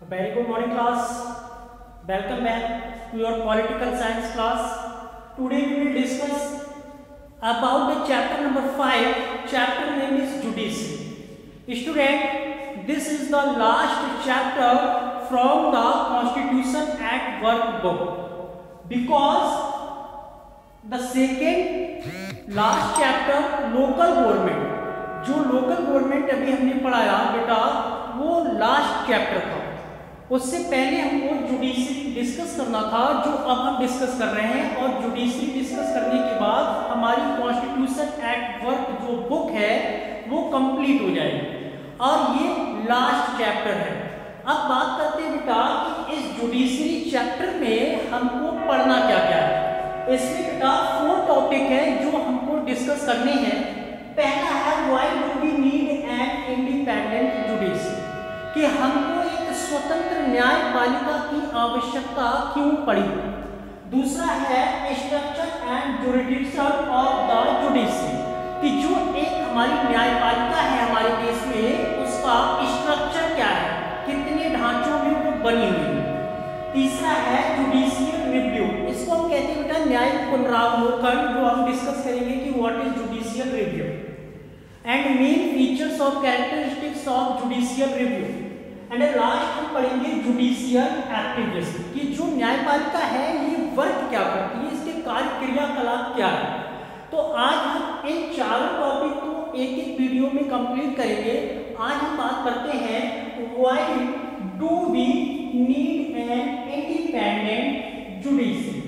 Very good morning class. Welcome back to your political science class. Today we will discuss about the chapter number 5. Chapter name is judiciary. Student, this is the last chapter from the Constitution at Work book, because the second last chapter local government, जो local government अभी हमने पढ़ाया बेटा वो last chapter था। उससे पहले हमको जुडिशरी डिस्कस करना था, जो अब हम डिस्कस कर रहे हैं। और जुडिशरी डिस्कस करने के बाद हमारी कॉन्स्टिट्यूशन एक्ट वर्क जो बुक है वो कंप्लीट हो जाएगी, और ये लास्ट चैप्टर है। अब बात करते हैं बेटा कि इस जुडिशरी चैप्टर में हमको पढ़ना क्या क्या है। इसमें बेटा 4 टॉपिक है जो हमको डिस्कस करने हैं। पहला है why do we need an independent judiciary, कि हमको एक स्वतंत्र न्यायपालिका की आवश्यकता क्यों पड़ी। दूसरा है structure and jurisdiction of the judiciary, कि जो एक हमारी न्यायपालिका है हमारे देश में उसका स्ट्रक्चर क्या है, कितने ढांचों में वो बनी हुई है। तीसरा है जुडिशियल रिव्यू, इसको हम कहते हैं बेटा न्यायिक पुनरावलोकन, जो हम डिस्कस करेंगे कि what is judicial review and main features of characteristics of judicial review. And last हम पढ़ेंगे जुडिशियल एक्टिविज्म, कि जो न्यायपालिका है ये वर्क क्या करती है, इसके कार्य क्रियाकलाप क्या है। तो आज हम इन चारों टॉपिक को एक एक वीडियो में कंप्लीट करेंगे। आज हम बात करते हैं why do we need an independent judiciary.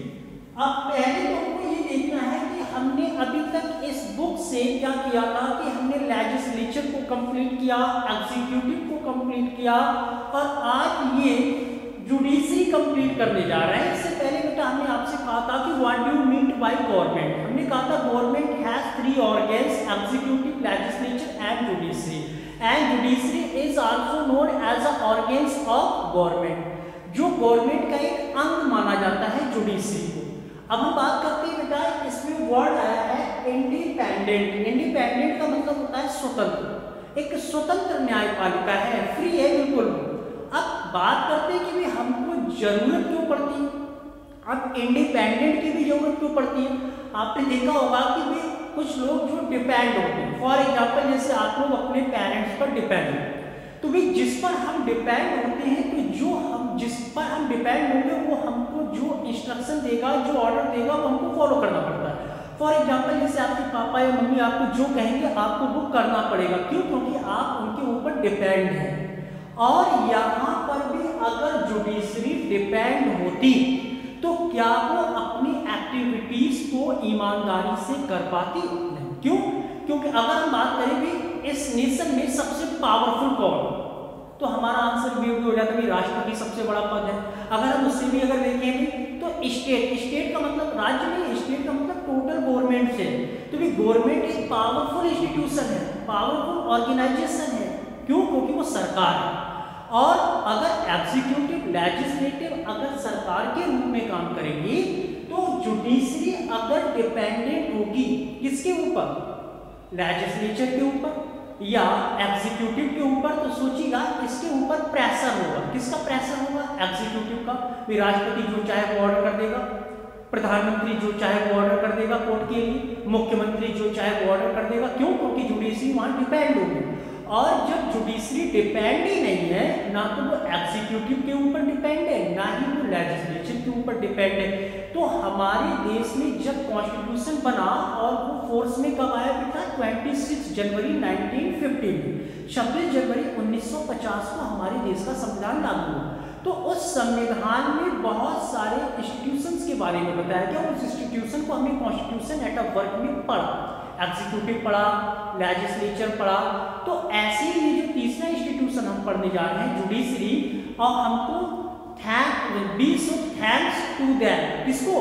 अब पहले तो हमको ये देखना है कि हमने अभी तक इस बुक से क्या किया था, कि हमने लेजिस्लेचर को कंप्लीट किया, एग्जीक्यूटिव को कंप्लीट किया, और आज ये जुडिशरी कंप्लीट करने जा रहे हैं। इससे पहले बेटा हमने आपसे कहा था कि what do you mean by government. हमने कहा था government has 3 organs, executive, legislature and judiciary, and judiciary is also known as a organs of government, जो गवर्नमेंट का एक अंग माना जाता है जुडिशरी को। अब हम बात करते हैं बेटा, इसमें वर्ड आया है इंडिपेंडेंट। इंडिपेंडेंट का मतलब होता है स्वतंत्र, एक स्वतंत्र न्यायपालिका है, फ्री है बिल्कुल। अब बात करते हैं कि भाई हमको जरूरत क्यों पड़ती है। अब इंडिपेंडेंट की भी जरूरत क्यों पड़ती है। आपने देखा होगा कि भाई कुछ लोग जो डिपेंड होते हैं, फॉर एग्जाम्पल जैसे आप लोग अपने पेरेंट्स पर डिपेंड हैं, तो भाई जिस पर हम डिपेंड होते हैं, तो जो हम जिस पर हम डिपेंड होंगे वो हमको जो इंस्ट्रक्शन देगा, जो ऑर्डर देगा, वो हमको फॉलो करना पड़ता है। फॉर एग्जाम्पल जैसे आपके पापा या मम्मी आपको जो कहेंगे आपको वो करना पड़ेगा। क्यों? क्योंकि आप उनके ऊपर डिपेंड हैं। और यहाँ पर भी अगर जुडिशरी डिपेंड होती तो क्या वो अपनी एक्टिविटीज को ईमानदारी से कर पाती? नहीं। क्यों? क्योंकि अगर हम बात करें भी इस नेशन में सबसे पावरफुल कौन, तो हमारा आंसर भी हो जाता है राष्ट्रपति सबसे बड़ा पद है। अगर हम उससे भी अगर देखें भी तो स्टेट का मतलब राज्य नहीं, स्टेट का मतलब टोटल गवर्नमेंट से। तो भी गवर्नमेंट एक पावरफुल इंस्टीट्यूशन है, पावरफुल ऑर्गेनाइजेशन है। क्यों? क्योंकि वो सरकार है। और अगर एग्जीक्यूटिव, लेजिस्लेटिव अगर सरकार के रूप में काम करेगी, तो जुडिशरी अगर डिपेंडेंट होगी किसके ऊपर, लेजिस्लेचर के ऊपर या एग्जीक्यूटिव के ऊपर, तो सोचिएगा इसके ऊपर प्रेशर होगा। किसका प्रेशर होगा? एग्जीक्यूटिव का। राष्ट्रपति जो चाहे वो ऑर्डर कर देगा, प्रधानमंत्री जो चाहे वो ऑर्डर कर देगा कोर्ट के लिए, मुख्यमंत्री जो चाहे वो ऑर्डर कर देगा। क्यों? क्योंकि जुडिशरी वहां डिपेंड होगी। और जब जुडिशरी डिपेंड ही नहीं है, ना तो वो एग्जीक्यूटिव के ऊपर डिपेंड है, ना ही वो लेजिस्लेचर के ऊपर डिपेंड है, तो हमारे देश में जब कॉन्स्टिट्यूशन बना और वो फोर्स में कब आया बेटा? 26 जनवरी 1950 में, 26 जनवरी 1950 को हमारे देश का संविधान लागू हुआ। तो उस संविधान में बहुत सारे इंस्टीट्यूशंस के बारे में बताया गया। उस इंस्टीट्यूशन को हमने कॉन्स्टिट्यूशन एट अ वर्क में पढ़ा, एग्जीक्यूटिव पढ़ा, लेजिस्लेचर पढ़ा। तो ऐसे ही ये जो तीसरा इंस्टीट्यूशन हम पढ़ने जा रहे हैं जुडिशरी, और हमको थैंक्स टू दैम, किसको?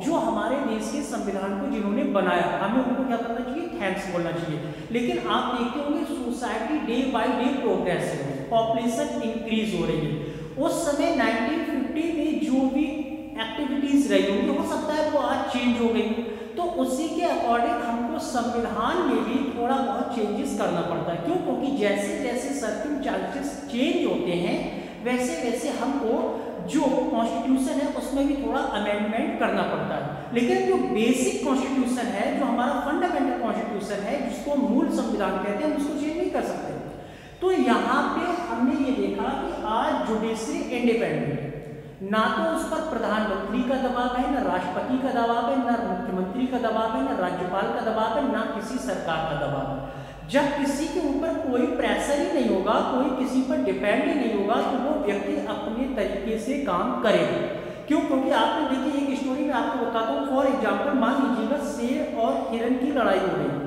जो हमारे देश के संविधान को जिन्होंने बनाया, हमें उनको क्या करना चाहिए? थैंक्स बोलना चाहिए। लेकिन आप देखते होंगे society day by day progress है, पॉपुलेशन इंक्रीज हो रही है। उस समय 1950 में जो भी एक्टिविटीज रही होंगी, हो सकता है वो आज चेंज हो गई, तो उसी के अकॉर्डिंग हमको संविधान में भी थोड़ा बहुत चेंजेस करना पड़ता है। क्यों? क्योंकि जैसे जैसे सर्कमस्टेंसेस चेंज होते हैं वैसे वैसे हमको जो कॉन्स्टिट्यूशन है उसमें भी थोड़ा अमेंडमेंट करना पड़ता है। लेकिन जो बेसिक कॉन्स्टिट्यूशन है, जो हमारा फंडामेंटल कॉन्स्टिट्यूशन है, जिसको मूल संविधान कहते हैं, हम उसको चेंज नहीं कर सकते। तो यहाँ पे हमने ये देखा कि आज जुडिशरी इंडिपेंडेंट है, ना तो उस पर प्रधानमंत्री का दबाव है, ना राष्ट्रपति का दबाव है, ना मुख्यमंत्री का दबाव है, ना राज्यपाल का दबाव है, ना किसी सरकार का दबाव है। जब किसी के ऊपर कोई प्रेशर ही नहीं होगा, कोई किसी पर डिपेंड ही नहीं होगा, तो वो व्यक्ति अपने तरीके से काम करेगा। क्यों? क्योंकि आपने देखिए एक स्टोरी में आपको बताता हूँ। फॉर एग्जाम्पल मान लीजिएगा शेर और हिरन की लड़ाई हो रही है,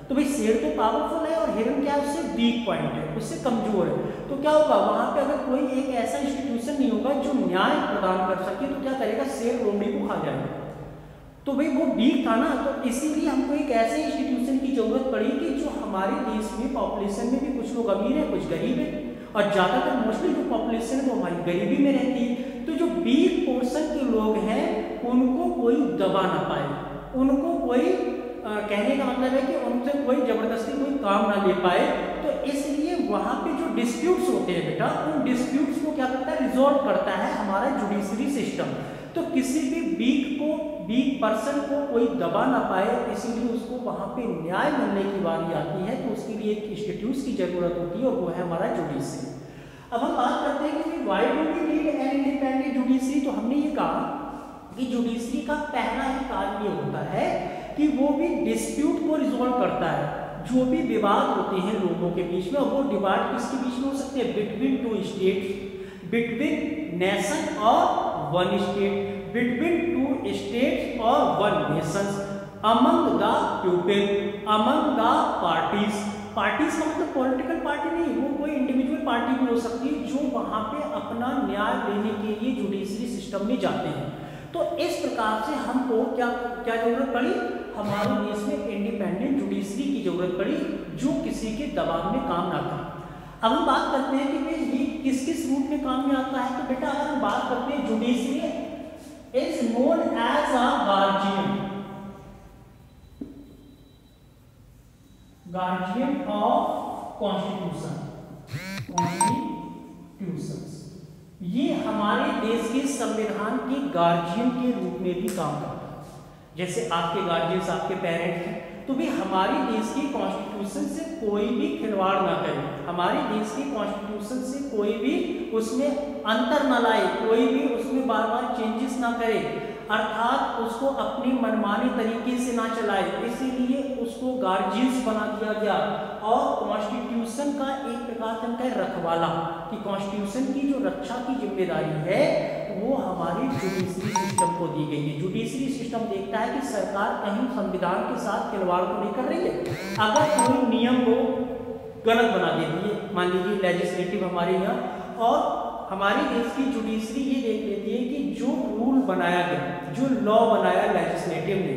तो भाई शेर तो पावरफुल है और हिरन क्या है, उससे वीक पॉइंट है, उससे कमजोर है। तो क्या होगा, वहां पे अगर कोई एक ऐसा इंस्टीट्यूशन नहीं होगा जो न्याय प्रदान कर सके, तो क्या करेगा, शेर लोमड़ी को खा जाएगा। तो भाई वो वीक था ना, तो इसीलिए हमको एक ऐसे इंस्टीट्यूशन की जरूरत पड़ी कि जो हमारे देश में पॉपुलेशन में भी कुछ लोग अमीर है, कुछ गरीब है, और ज्यादातर मोस्टली जो पॉपुलेशन है वो हमारी गरीबी में रहती है। तो जो वीक पोर्शन के लोग हैं उनको कोई दबा ना पाए, उनको कोई कहने का मतलब है कि उनसे कोई जबरदस्ती कोई काम ना ले पाए। तो इसलिए वहां पे जो डिस्प्यूट्स होते हैं बेटा, उन डिस्प्यूट्स को क्या करता है, रिजॉल्व करता है हमारा जुडिशरी सिस्टम। तो किसी भी वीक पर्सन को कोई दबा ना पाए, इसीलिए उसको वहां पे न्याय मिलने की बारी आती है, तो उसके लिए एक इंस्टीट्यूट की जरूरत होती है, और वो है हमारा जुडिशरी। अब हम बात करते हैं कि why do we need an independent judiciary. तो हमने ये कहा कि जुडिशरी का पहला ही कार्य ये होता है कि वो भी डिस्प्यूट को रिजॉल्व करता है, जो भी विवाद होते हैं लोगों के बीच में। और वो विवाद किसके बीच में हो सकते हैं, between two states, between nation और one state, between two states और one nation, among the people, among the parties. Parties का मतलब पॉलिटिकल पार्टी नहीं, वो कोई इंडिविजुअल पार्टी भी हो सकती है जो वहां पे अपना न्याय लेने के लिए जुडिशरी सिस्टम में जाते हैं। तो इस प्रकार से हमको क्या जरूरत पड़ी, हमारे देश में इंडिपेंडेंट जुडिशरी की जरूरत पड़ी, जो किसी के दबाव में काम ना करे। अब हम बात करते हैं कि ये किस किस रूप में काम में आता है। तो बेटा अगर हम बात करते हैं, judiciary is known as a guardian of constitution. ये हमारे देश के संविधान के गार्जियन के रूप में भी काम करता है। जैसे आपके गार्जियंस आपके पेरेंट्स हैं, तो भी हमारे देश के कॉन्स्टिट्यूशन से कोई भी खिलवाड़ ना करे, हमारे देश के कॉन्स्टिट्यूशन से कोई भी उसमें अंतर न लाए, कोई भी उसमें बार बार चेंजेस ना करे, अर्थात उसको अपनी मनमानी तरीके से ना चलाए। इसीलिए उसको गार्जियंस बना दिया गया। और कॉन्स्टिट्यूशन का एक प्रकार का रखवाला, कि कॉन्स्टिट्यूशन की जो रक्षा की जिम्मेदारी है वो हमारी जुडिशरी सिस्टम को दी गई है। जुडिशरी सिस्टम देखता है कि सरकार कहीं संविधान के साथ खिलवाड़ तो नहीं कर रही है। अगर कोई नियम को गलत बना देती है, मान लीजिए लेजिस्लेटिव हमारे यहाँ, और हमारी देश की जुडिशरी ये देख लेती है कि जो रूल बनाया गया, जो लॉ बनाया लेजिस्लेटिव ने,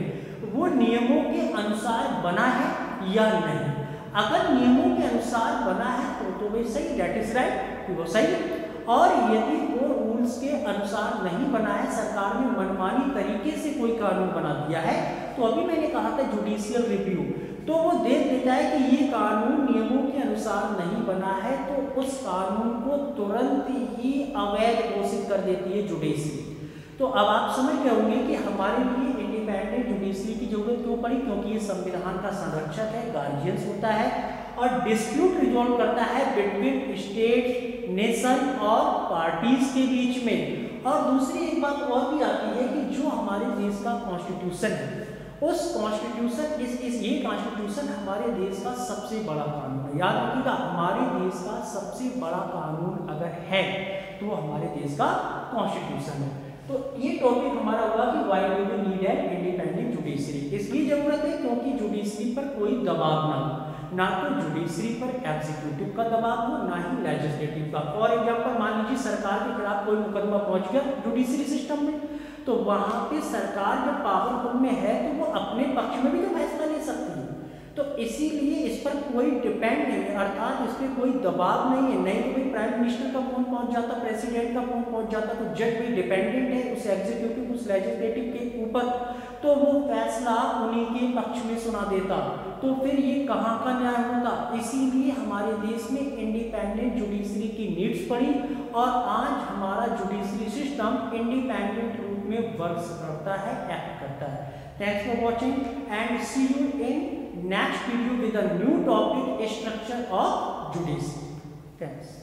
वो नियमों के अनुसार बना है या नहीं। अगर नियमों के अनुसार बना है तो वो सही, दैट इज राइट, वो सही। और यदि वो रूल्स के अनुसार नहीं बना है, सरकार ने मनमानी तरीके से कोई कानून बना दिया है, तो अभी मैंने कहा था जुडिशियल रिव्यू, तो वो देख लेता है कि ये कानून नियमों के अनुसार नहीं बना है, तो उस कानून को तुरंत ही अवैध घोषित कर देती है जुडिशरी। तो अब आप समझ गए होंगे कि हमारे लिए इंडिपेंडेंट जुडिशरी की जरूरत क्यों पड़ी, क्योंकि ये संविधान का संरक्षक है, गार्जियंस होता है, और डिस्प्यूट रिजॉल्व करता है बिटवीन स्टेट, नेशन और पार्टीज के बीच में। और दूसरी एक बात और भी आती है कि जो हमारे देश का कॉन्स्टिट्यूशन है, उस कॉन्स्टिट्यूशन ये कॉन्स्टिट्यूशन हमारे देश का सबसे बड़ा कानून है। याद रखिएगा, हमारे देश का सबसे बड़ा कानून अगर है तो हमारे देश का कॉन्स्टिट्यूशन है। तो ये टॉपिक हमारा होगा कि why do we need an independent judiciary. इसकी जरूरत है क्योंकि जुडिशरी पर कोई दबाव ना हो, ना तो जुडिशरी पर एग्जीक्यूटिव का दबाव हो, ना ही लेजिस्लेटिव का। फॉर एग्जाम्पल मान लीजिए सरकार के खिलाफ कोई मुकदमा पहुंच गया जुडिशरी सिस्टम में, तो वहां पे सरकार जब पावरफुल में है तो वो अपने पक्ष में भी तो फैसला ले सकती है। तो इसीलिए इस पर कोई डिपेंड नहीं है, अर्थात इस पर कोई दबाव नहीं है। नहीं तो भाई प्राइम मिनिस्टर का फोन पहुंच जाता, प्रेसिडेंट का फोन पहुंच जाता, तो जज भी डिपेंडेंट है उस एग्जीक्यूटिव, उस लेजिस्लेटिव के ऊपर, तो वो फैसला उन्हीं के पक्ष में सुना देता। तो फिर ये कहाँ का न्याय होगा। इसीलिए हमारे देश में इंडिपेंडेंट जुडिशरी की नीड्स पड़ी और आज हमारा जुडिशरी सिस्टम इंडिपेंडेंट रूप में वर्क करता है, एक्ट करता है। Thanks for watching and see you in next video with a new topic, structure of judiciary. Thanks.